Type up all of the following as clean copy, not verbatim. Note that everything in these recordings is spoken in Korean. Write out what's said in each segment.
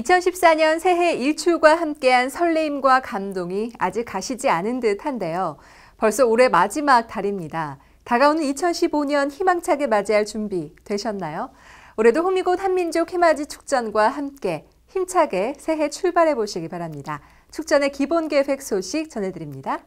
2014년 새해 일출과 함께한 설레임과 감동이 아직 가시지 않은 듯한데요. 벌써 올해 마지막 달입니다. 다가오는 2015년 희망차게 맞이할 준비 되셨나요? 올해도 호미곶 한민족 해맞이 축전과 함께 힘차게 새해 출발해 보시기 바랍니다. 축전의 기본 계획 소식 전해드립니다.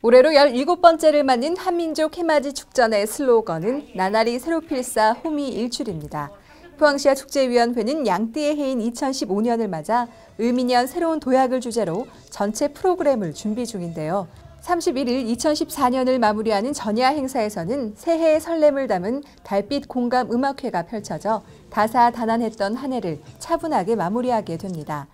올해로 17번째를 맞는 한민족 해맞이 축전의 슬로건은 나날이 새로 필사 호미 일출입니다. 포항시와 축제위원회는 양띠의 해인 2015년을 맞아 을미년 새로운 도약을 주제로 전체 프로그램을 준비 중인데요. 31일 2014년을 마무리하는 전야 행사에서는 새해의 설렘을 담은 달빛 공감 음악회가 펼쳐져 다사다난했던 한 해를 차분하게 마무리하게 됩니다.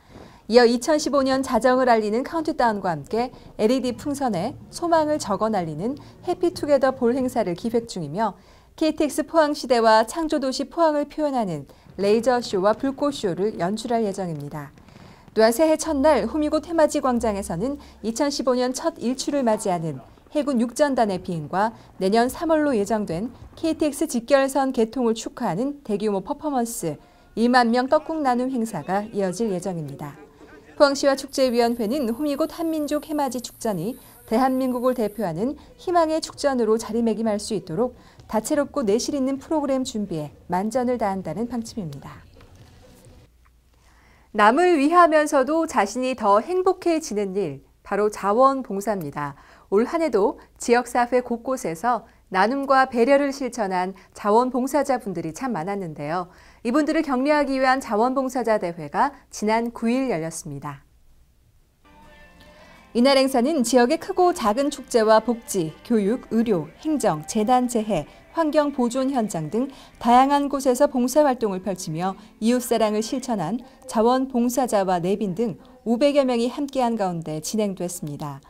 이어 2015년 자정을 알리는 카운트다운과 함께 LED 풍선에 소망을 적어 날리는 해피투게더 볼 행사를 기획 중이며 KTX 포항시대와 창조도시 포항을 표현하는 레이저쇼와 불꽃쇼를 연출할 예정입니다. 또한 새해 첫날 호미곶 해맞이 광장에서는 2015년 첫 일출을 맞이하는 해군 육전단의 비행과 내년 3월로 예정된 KTX 직결선 개통을 축하하는 대규모 퍼포먼스 1만 명 떡국 나눔 행사가 이어질 예정입니다. 포항시와 축제위원회는 호미곶 한민족 해맞이 축전이 대한민국을 대표하는 희망의 축전으로 자리매김할 수 있도록 다채롭고 내실 있는 프로그램 준비에 만전을 다한다는 방침입니다. 남을 위하면서도 자신이 더 행복해지는 일, 바로 자원봉사입니다. 올 한 해도 지역사회 곳곳에서 나눔과 배려를 실천한 자원봉사자분들이 참 많았는데요. 이분들을 격려하기 위한 자원봉사자 대회가 지난 9일 열렸습니다. 이날 행사는 지역의 크고 작은 축제와 복지, 교육, 의료, 행정, 재난 재해, 환경 보존 현장 등 다양한 곳에서 봉사활동을 펼치며 이웃사랑을 실천한 자원봉사자와 내빈 등 500여 명이 함께한 가운데 진행됐습니다.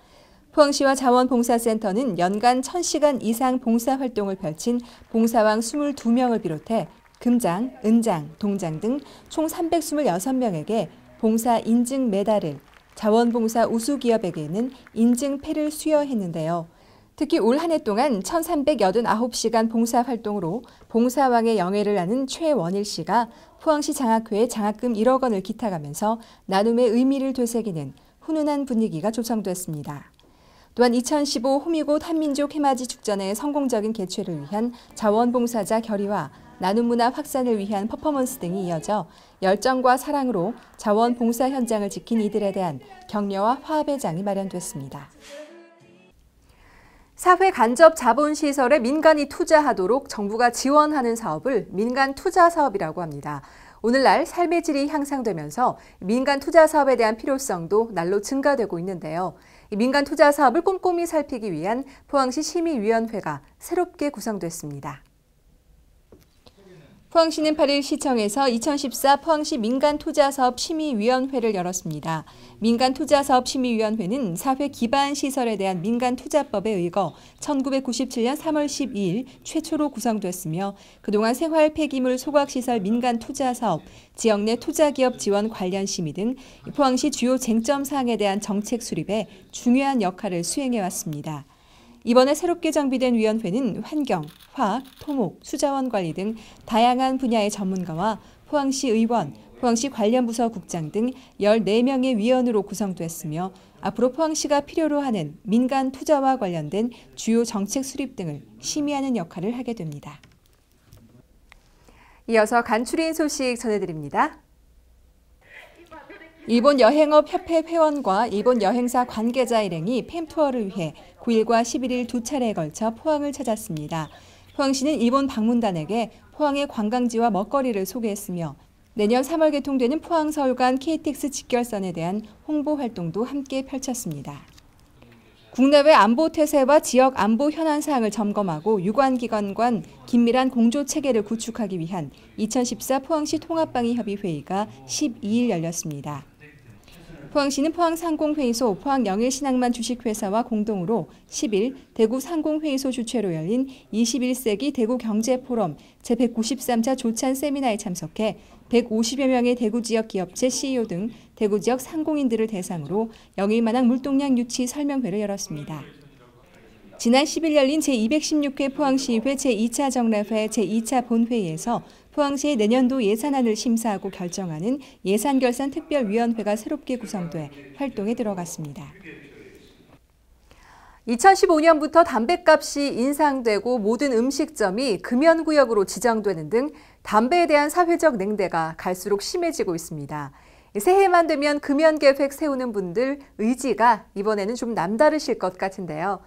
포항시와 자원봉사센터는 연간 1000시간 이상 봉사활동을 펼친 봉사왕 22명을 비롯해 금장, 은장, 동장 등 총 326명에게 봉사 인증 메달을, 자원봉사 우수기업에게는 인증패를 수여했는데요. 특히 올 한 해 동안 1389시간 봉사활동으로 봉사왕의 영예를 아는 최원일 씨가 포항시 장학회에 장학금 1억 원을 기탁하면서 나눔의 의미를 되새기는 훈훈한 분위기가 조성됐습니다. 또한 2015 호미곶 한민족 해맞이 축전의 성공적인 개최를 위한 자원봉사자 결의와 나눔문화 확산을 위한 퍼포먼스 등이 이어져 열정과 사랑으로 자원봉사 현장을 지킨 이들에 대한 격려와 화합의 장이 마련됐습니다. 사회 간접 자본시설에 민간이 투자하도록 정부가 지원하는 사업을 민간 투자 사업이라고 합니다. 오늘날 삶의 질이 향상되면서 민간 투자 사업에 대한 필요성도 날로 증가되고 있는데요. 이 민간 투자 사업을 꼼꼼히 살피기 위한 포항시 심의위원회가 새롭게 구성됐습니다. 포항시는 8일 시청에서 2014 포항시 민간투자사업 심의위원회를 열었습니다. 민간투자사업심의위원회는 사회 기반 시설에 대한 민간투자법에 의거 1997년 3월 12일 최초로 구성됐으며 그동안 생활 폐기물 소각시설 민간투자사업, 지역 내 투자기업 지원 관련 심의 등 포항시 주요 쟁점 사항에 대한 정책 수립에 중요한 역할을 수행해왔습니다. 이번에 새롭게 정비된 위원회는 환경, 화학, 토목, 수자원 관리 등 다양한 분야의 전문가와 포항시 의원, 포항시 관련 부서 국장 등 14명의 위원으로 구성됐으며 앞으로 포항시가 필요로 하는 민간 투자와 관련된 주요 정책 수립 등을 심의하는 역할을 하게 됩니다. 이어서 간추린 소식 전해드립니다. 일본 여행업협회 회원과 일본 여행사 관계자 일행이 팸투어를 위해 9일과 11일 두 차례에 걸쳐 포항을 찾았습니다. 포항시는 일본 방문단에게 포항의 관광지와 먹거리를 소개했으며 내년 3월 개통되는 포항-서울 간 KTX 직결선에 대한 홍보 활동도 함께 펼쳤습니다. 국내외 안보 태세와 지역 안보 현안 사항을 점검하고 유관기관 간 긴밀한 공조 체계를 구축하기 위한 2014 포항시 통합방위협의 회의가 12일 열렸습니다. 포항시는 포항상공회의소 포항영일신항만 주식회사와 공동으로 10일 대구 상공회의소 주최로 열린 21세기 대구경제포럼 제193차 조찬 세미나에 참석해 150여 명의 대구 지역 기업체 CEO 등 대구 지역 상공인들을 대상으로 영일만항 물동량 유치 설명회를 열었습니다. 지난 10일 열린 제216회 포항시의회 제2차 정례회 제2차 본회의에서 포항시의 내년도 예산안을 심사하고 결정하는 예산결산특별위원회가 새롭게 구성돼 활동에 들어갔습니다. 2015년부터 담배값이 인상되고 모든 음식점이 금연구역으로 지정되는 등 담배에 대한 사회적 냉대가 갈수록 심해지고 있습니다. 새해만 되면 금연 계획 세우는 분들 의지가 이번에는 좀 남다르실 것 같은데요.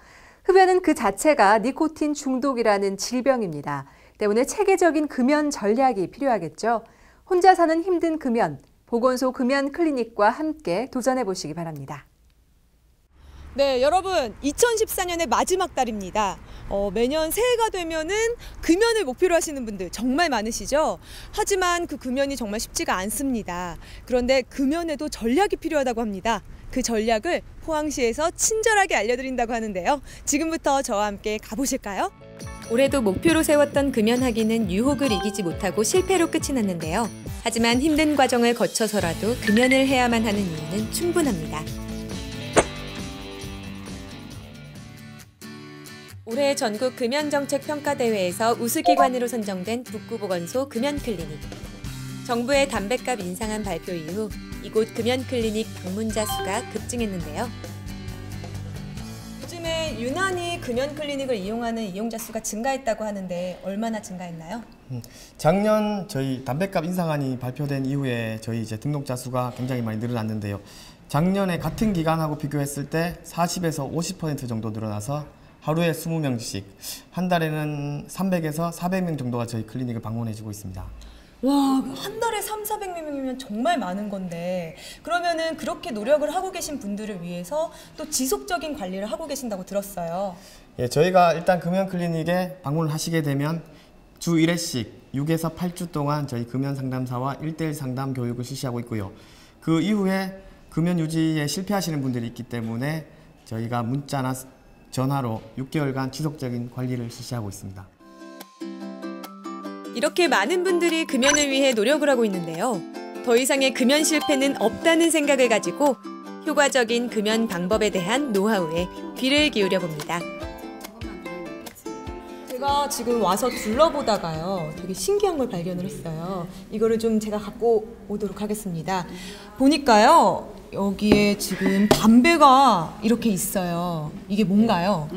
흡연은 그 자체가 니코틴 중독이라는 질병입니다. 때문에 체계적인 금연 전략이 필요하겠죠. 혼자 사는 힘든 금연, 보건소 금연 클리닉과 함께 도전해 보시기 바랍니다. 네, 여러분 2014년의 마지막 달입니다. 매년 새해가 되면은 금연을 목표로 하시는 분들 정말 많으시죠? 하지만 그 금연이 정말 쉽지가 않습니다. 그런데 금연에도 전략이 필요하다고 합니다. 그 전략을 포항시에서 친절하게 알려드린다고 하는데요. 지금부터 저와 함께 가보실까요? 올해도 목표로 세웠던 금연하기는 유혹을 이기지 못하고 실패로 끝이 났는데요. 하지만 힘든 과정을 거쳐서라도 금연을 해야만 하는 이유는 충분합니다. 올해 전국 금연정책평가대회에서 우수기관으로 선정된 북구보건소 금연클리닉. 정부의 담배값 인상안 발표 이후 이곳 금연클리닉 방문자 수가 급증했는데요. 요즘에 유난히 금연클리닉을 이용하는 이용자 수가 증가했다고 하는데 얼마나 증가했나요? 작년 저희 담배값 인상안이 발표된 이후에 저희 이제 등록자 수가 굉장히 많이 늘어났는데요. 작년에 같은 기간하고 비교했을 때 40에서 50% 정도 늘어나서 하루에 20명씩, 한 달에는 300에서 400명 정도가 저희 클리닉을 방문해주고 있습니다. 와, 한 달에 300~400명이면 정말 많은 건데 그러면은 그렇게 노력을 하고 계신 분들을 위해서 또 지속적인 관리를 하고 계신다고 들었어요. 예, 저희가 일단 금연 클리닉에 방문을 하시게 되면 주 1회씩 6에서 8주 동안 저희 금연 상담사와 1:1 상담 교육을 실시하고 있고요. 그 이후에 금연 유지에 실패하시는 분들이 있기 때문에 저희가 문자나 전화로 6개월간 지속적인 관리를 실시하고 있습니다. 이렇게 많은 분들이 금연을 위해 노력을 하고 있는데요. 더 이상의 금연 실패는 없다는 생각을 가지고 효과적인 금연 방법에 대한 노하우에 귀를 기울여 봅니다. 제가 지금 와서 둘러보다가요, 되게 신기한 걸 발견을 했어요. 이거를 좀 제가 갖고 오도록 하겠습니다. 보니까요, 여기에 지금 담배가 이렇게 있어요. 이게 뭔가요?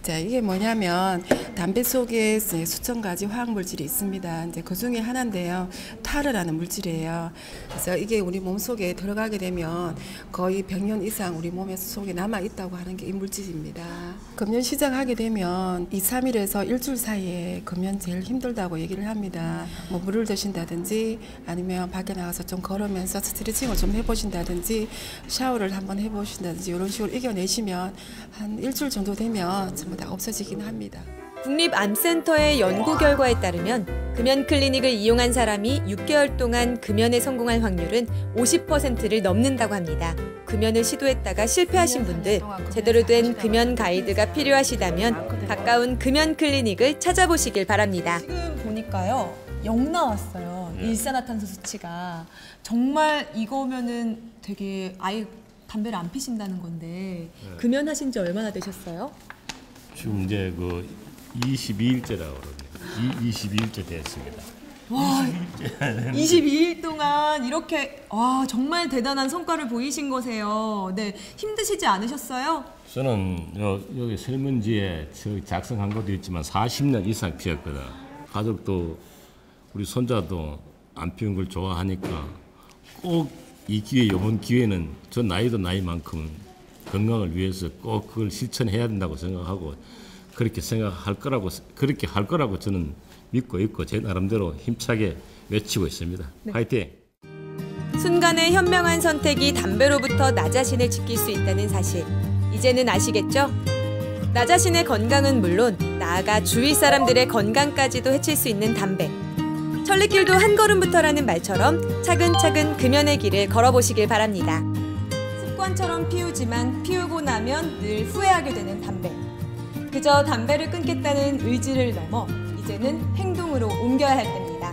자, 이게 뭐냐면 담배 속에 수천 가지 화학물질이 있습니다. 이제 그 중에 하나인데요. 타르라는 물질이에요. 그래서 이게 우리 몸 속에 들어가게 되면 거의 100년 이상 우리 몸 속에 남아 있다고 하는 게 이 물질입니다. 금연 시작하게 되면 2, 3일에서 일주일 사이에 금연 제일 힘들다고 얘기를 합니다. 뭐 물을 드신다든지 아니면 밖에 나가서 좀 걸으면서 스트레칭을 좀 해보신다든지 샤워를 한번 해보신다든지 이런 식으로 이겨내시면 한 일주일 정도 되면 전부 다 없어지긴 합니다. 국립암센터의 연구 결과에 따르면 금연 클리닉을 이용한 사람이 6개월 동안 금연에 성공할 확률은 50%를 넘는다고 합니다. 금연을 시도했다가 실패하신 분들, 제대로 된 금연 가이드가 필요하시다면 가까운 금연 클리닉을 찾아보시길 바랍니다. 지금 보니까요, 0 나왔어요. 일산화탄소 수치가. 정말 이거면은 되게 아예 담배를 안 피신다는 건데 금연하신 지 얼마나 되셨어요? 지금 이제 그 22일째라고 그러네요. 22일째 됐습니다. 와, 22일 동안 이렇게 정말 대단한 성과를 보이신 거세요. 네, 힘드시지 않으셨어요? 저는 여기 설문지에 작성한 것도 있지만 40년 이상 피웠거든. 가족도 우리 손자도 안 피운 걸 좋아하니까 꼭 이 기회, 이번 기회는 저 나이도 나이만큼 건강을 위해서 꼭 그걸 실천해야 된다고 생각하고 그렇게 할 거라고 저는 믿고 있고 제 나름대로 힘차게 외치고 있습니다. 네. 화이팅! 순간의 현명한 선택이 담배로부터 나 자신을 지킬 수 있다는 사실. 이제는 아시겠죠? 나 자신의 건강은 물론 나아가 주위 사람들의 건강까지도 해칠 수 있는 담배. 천리길도 한 걸음부터라는 말처럼 차근차근 금연의 길을 걸어보시길 바랍니다. 습관처럼 피우지만 피우고 나면 늘 후회하게 되는 담배. 그저 담배를 끊겠다는 의지를 넘어 이제는 행동으로 옮겨야 할 때입니다.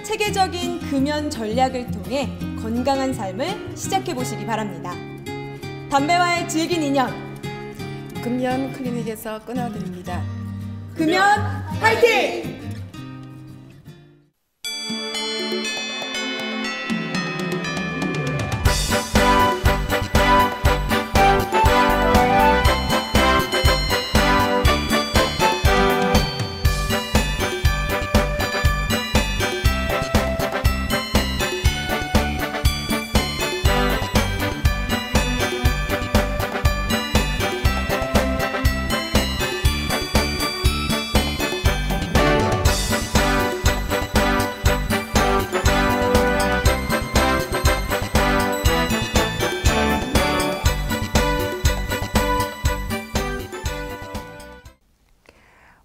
체계적인 금연 전략을 통해 건강한 삶을 시작해 보시기 바랍니다. 담배와의 질긴 인연, 금연 클리닉에서 끊어드립니다. 금연 화이팅!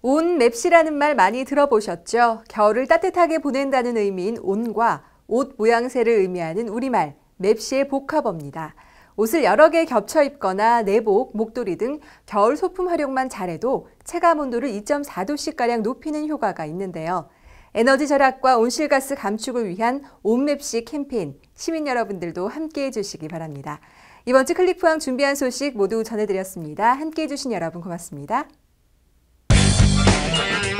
온맵시라는 말 많이 들어보셨죠? 겨울을 따뜻하게 보낸다는 의미인 온과 옷 모양새를 의미하는 우리말 맵시의 복합어입니다. 옷을 여러 개 겹쳐 입거나 내복, 목도리 등 겨울 소품 활용만 잘해도 체감 온도를 2.4도씩가량 높이는 효과가 있는데요. 에너지 절약과 온실가스 감축을 위한 온맵시 캠페인, 시민 여러분들도 함께해 주시기 바랍니다. 이번 주 클릭포항 준비한 소식 모두 전해드렸습니다. 함께해 주신 여러분 고맙습니다. Thank you.